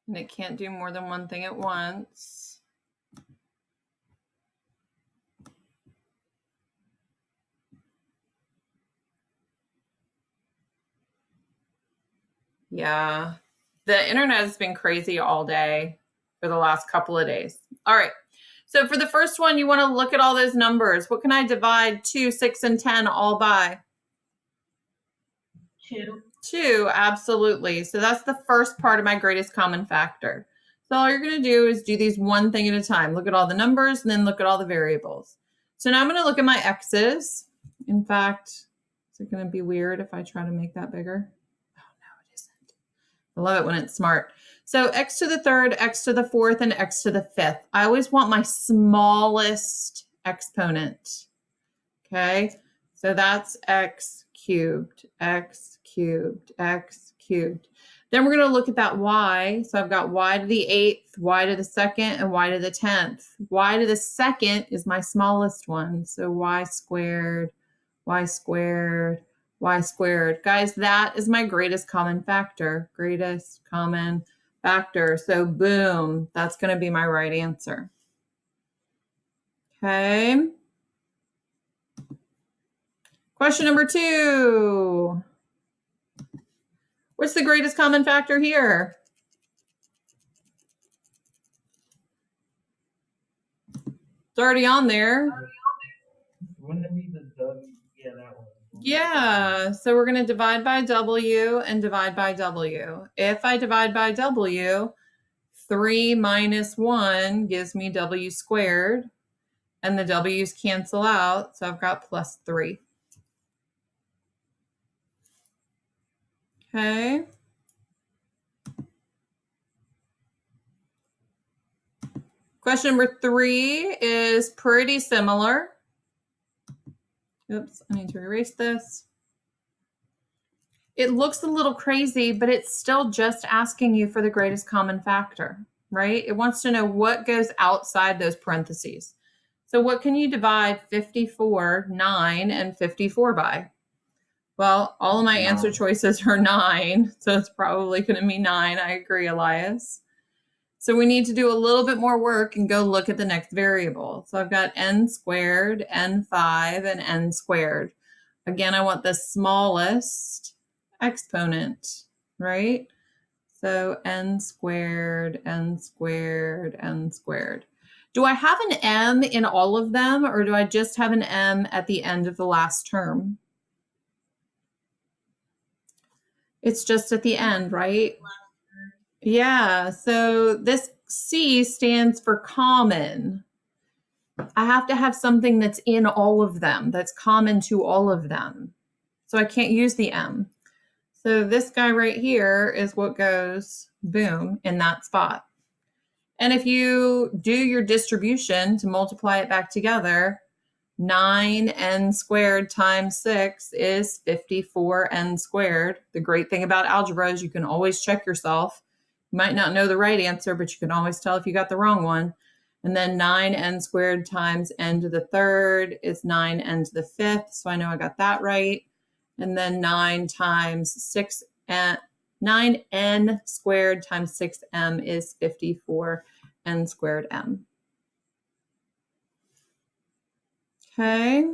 And it can't do more than one thing at once. Yeah, the internet has been crazy all day for the last couple of days. All right. So for the first one, you want to look at all those numbers. What can I divide 2, 6, and 10 all by? 2. 2, absolutely. So that's the first part of my greatest common factor. So all you're going to do is do these one thing at a time. Look at all the numbers and then look at all the variables. So now I'm going to look at my x's. In fact, is it going to be weird if I try to make that bigger? Oh, no, it isn't. I love it when it's smart. So x to the third, x to the fourth, and x to the fifth. I always want my smallest exponent. Okay, so that's x cubed, x cubed, x cubed. Then we're going to look at that y. So I've got y to the 8th, y to the 2nd, and y to the 10th. Y to the 2nd is my smallest one. So y squared, y squared, y squared. Guys, that is my greatest common factor. Greatest common factor. So boom, that's going to be my right answer. Okay. Question number 2. What's the greatest common factor here? It's already on there. Wouldn't it be the W? Yeah, that one. Yeah, so we're going to divide by W and divide by W. If I divide by W, 3 minus 1 gives me W squared, and the W's cancel out, so I've got plus 3. Okay. Question number 3 is pretty similar. Oops, I need to erase this. It looks a little crazy, but it's still just asking you for the greatest common factor, right? It wants to know what goes outside those parentheses. So what can you divide 54, 9, and 54 by? Well, all of my answer choices are 9, so it's probably going to be 9. I agree, Elias. So we need to do a little bit more work and go look at the next variable. So I've got n squared, n5, and n squared. Again, I want the smallest exponent, right? So n squared, n squared, n squared. Do I have an m in all of them, or do I just have an m at the end of the last term? It's just at the end, right? Yeah, so this C stands for common. I have to have something that's in all of them, that's common to all of them. So I can't use the M. So this guy right here is what goes, boom, in that spot. And if you do your distribution to multiply it back together, 9n squared times 6 is 54n squared. The great thing about algebra is you can always check yourself. You might not know the right answer, but you can always tell if you got the wrong one. And then 9n squared times n to the third is 9n to the fifth. So I know I got that right. And then 9 times 6n, 9n squared times 6m is 54n squared m. Okay.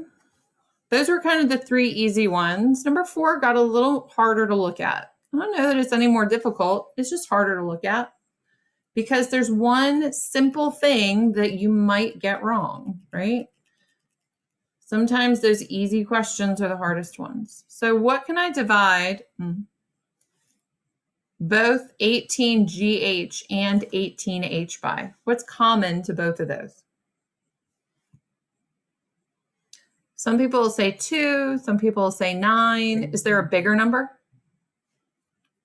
Those were kind of the 3 easy ones. Number 4 got a little harder to look at. I don't know that it's any more difficult. It's just harder to look at because there's one simple thing that you might get wrong, right? Sometimes those easy questions are the hardest ones. So what can I divide both 18GH and 18H by? What's common to both of those? Some people will say 2, some people will say 9. Is there a bigger number?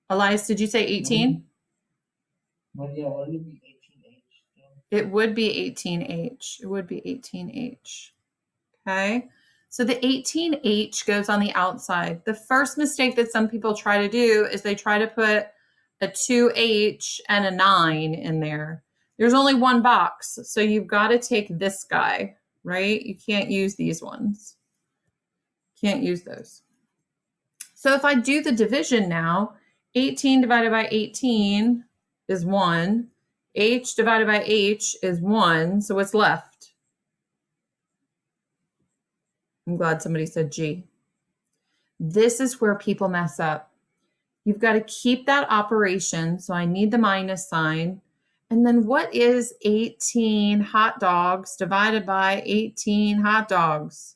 Elias, did you say 18? Well, yeah, would it be 18H? It would be 18H. It would be 18H. Okay. So the 18H goes on the outside. The first mistake that some people try to do is they try to put a 2H and a 9 in there. There's only one box, so you've got to take this guy, right? You can't use these ones. Can't use those. So if I do the division now, 18 divided by 18 is 1. H divided by H is 1. So what's left? I'm glad somebody said G. This is where people mess up. You've got to keep that operation. So I need the minus sign. And then what is 18 hot dogs divided by 18 hot dogs?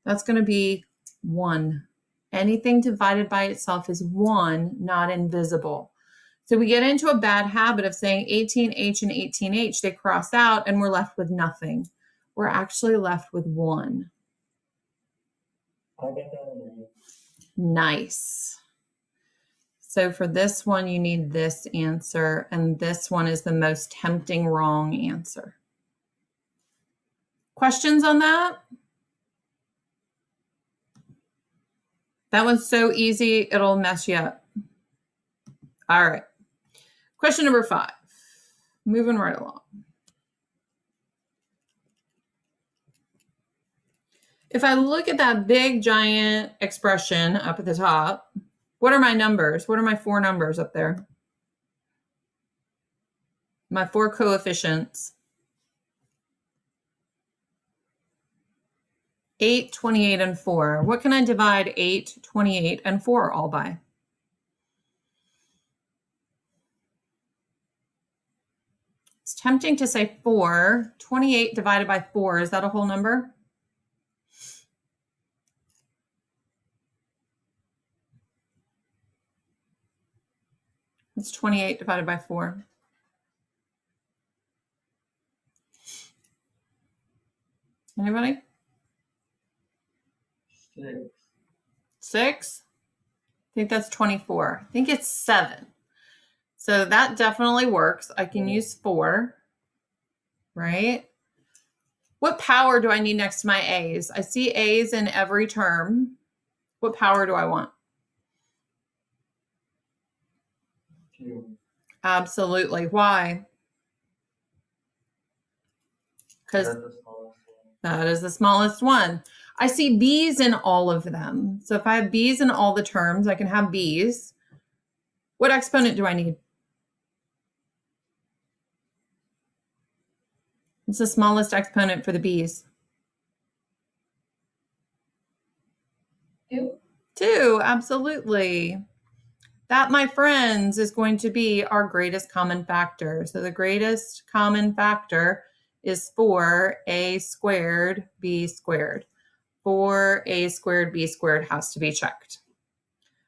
That's going to be 1. Anything divided by itself is 1, not invisible. So we get into a bad habit of saying 18H and 18H. They cross out and we're left with nothing. We're actually left with 1. I get that one. Nice. So for this one, you need this answer, and this one is the most tempting wrong answer. Questions on that? That one's so easy, it'll mess you up. All right. Question number 5. Moving right along. If I look at that big giant expression up at the top, what are my numbers? What are my 4 numbers up there? My 4 coefficients. 8, 28, and 4. What can I divide 8, 28, and 4 all by? It's tempting to say 4. 28 divided by 4, is that a whole number? It's 28 divided by 4. Anybody? 6. 6? I think that's 24. I think it's 7. So that definitely works. I can use 4, right? What power do I need next to my A's? I see A's in every term. What power do I want? 2. Absolutely. Why? Because That's the smallest one. that is the smallest one. I see B's in all of them. So if I have B's in all the terms, I can have B's. What exponent do I need? What's the smallest exponent for the B's? 2. 2, absolutely. That, my friends, is going to be our greatest common factor. So the greatest common factor is 4a squared b squared. 4a squared b squared has to be checked.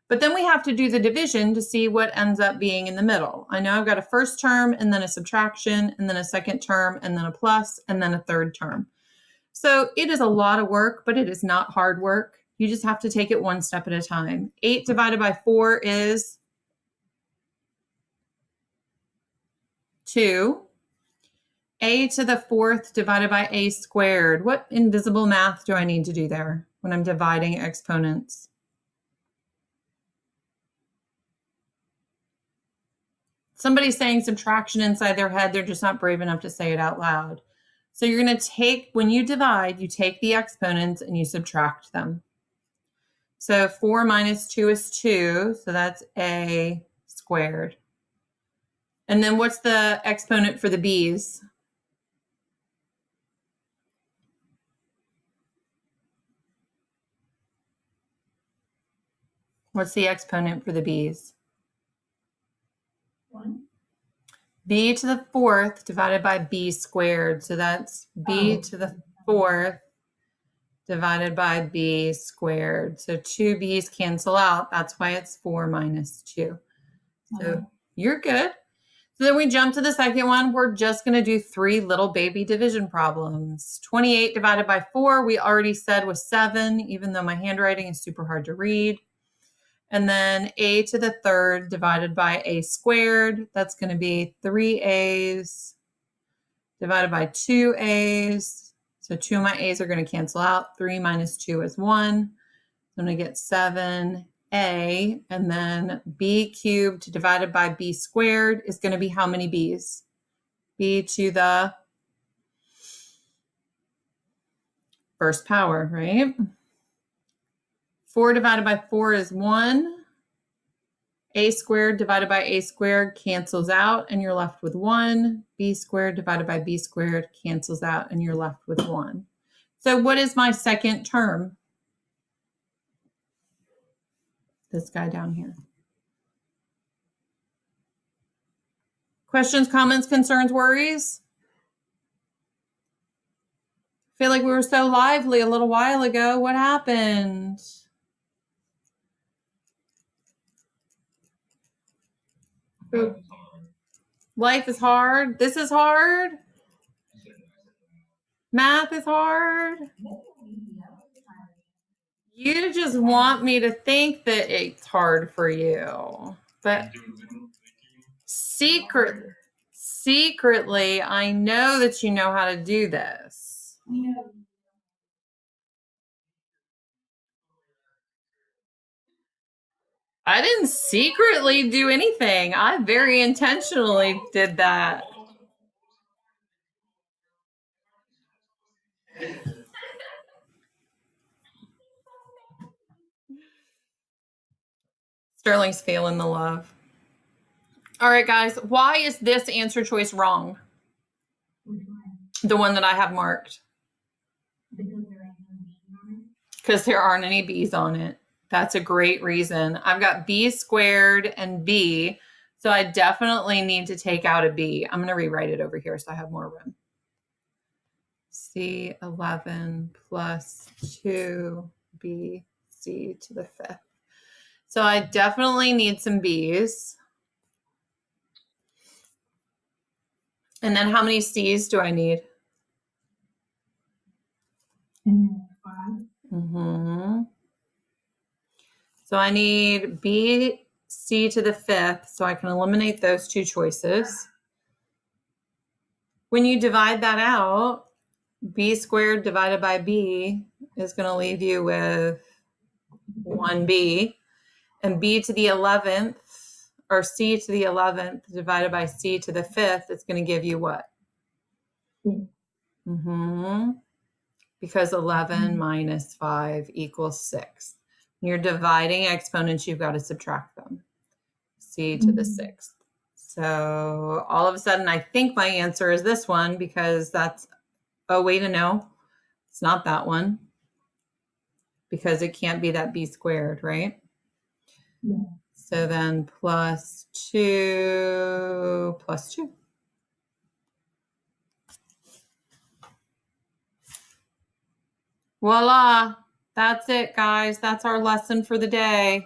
But then we have to do the division to see what ends up being in the middle. I know I've got a first term and then a subtraction and then a second term and then a plus and then a third term. So it is a lot of work, but it is not hard work. You just have to take it one step at a time. 8 divided by 4 is 2. A to the 4th divided by a squared. What invisible math do I need to do there when I'm dividing exponents? Somebody's saying subtraction inside their head. They're just not brave enough to say it out loud. So you're going to take, when you divide, you take the exponents and you subtract them. So 4 minus 2 is 2. So that's a squared. And then what's the exponent for the b's? What's the exponent for the b's? 1. B to the 4th divided by b squared. So that's b to the 4th divided by b squared. So 2 b's cancel out. That's why it's 4 minus 2. So you're good. So then we jump to the second one. We're just going to do 3 little baby division problems. 28 divided by 4, we already said was 7, even though my handwriting is super hard to read. And then a to the 3rd divided by a squared. That's going to be 3a's divided by 2a's. So 2 of my a's are going to cancel out. 3 minus 2 is 1. So I'm going to get 7a. And then b cubed divided by b squared is going to be how many b's? B to the first power, right? 4 divided by 4 is 1. A squared divided by A squared cancels out and you're left with 1. B squared divided by B squared cancels out and you're left with 1. So what is my second term? This guy down here. Questions, comments, concerns, worries? I feel like we were so lively a little while ago. What happened? Life is hard. This is hard. Math is hard. You just want me to think that it's hard for you. But secretly, I know that you know how to do this. I didn't secretly do anything. I very intentionally did that. Sterling's feeling the love. All right, guys. Why is this answer choice wrong? The one that I have marked. Because there aren't any B's on it. That's a great reason. I've got B squared and B. So I definitely need to take out a B. I'm going to rewrite it over here so I have more room. C11 plus 2BC to the 5th. So I definitely need some B's. And then how many C's do I need? 5. So I need B, C to the 5th, so I can eliminate those two choices. When you divide that out, B squared divided by B is going to leave you with 1B. And B to the 11th, or C to the 11th divided by C to the 5th is going to give you what? Because 11 minus 5 equals 6. When you're dividing exponents, you've got to subtract them. C to the 6th. So all of a sudden, I think my answer is this one because that's, oh, wait, no, it's not that one because it can't be that B squared, right? Yeah. So then plus 2 plus 2. Voila. That's it, guys. That's our lesson for the day.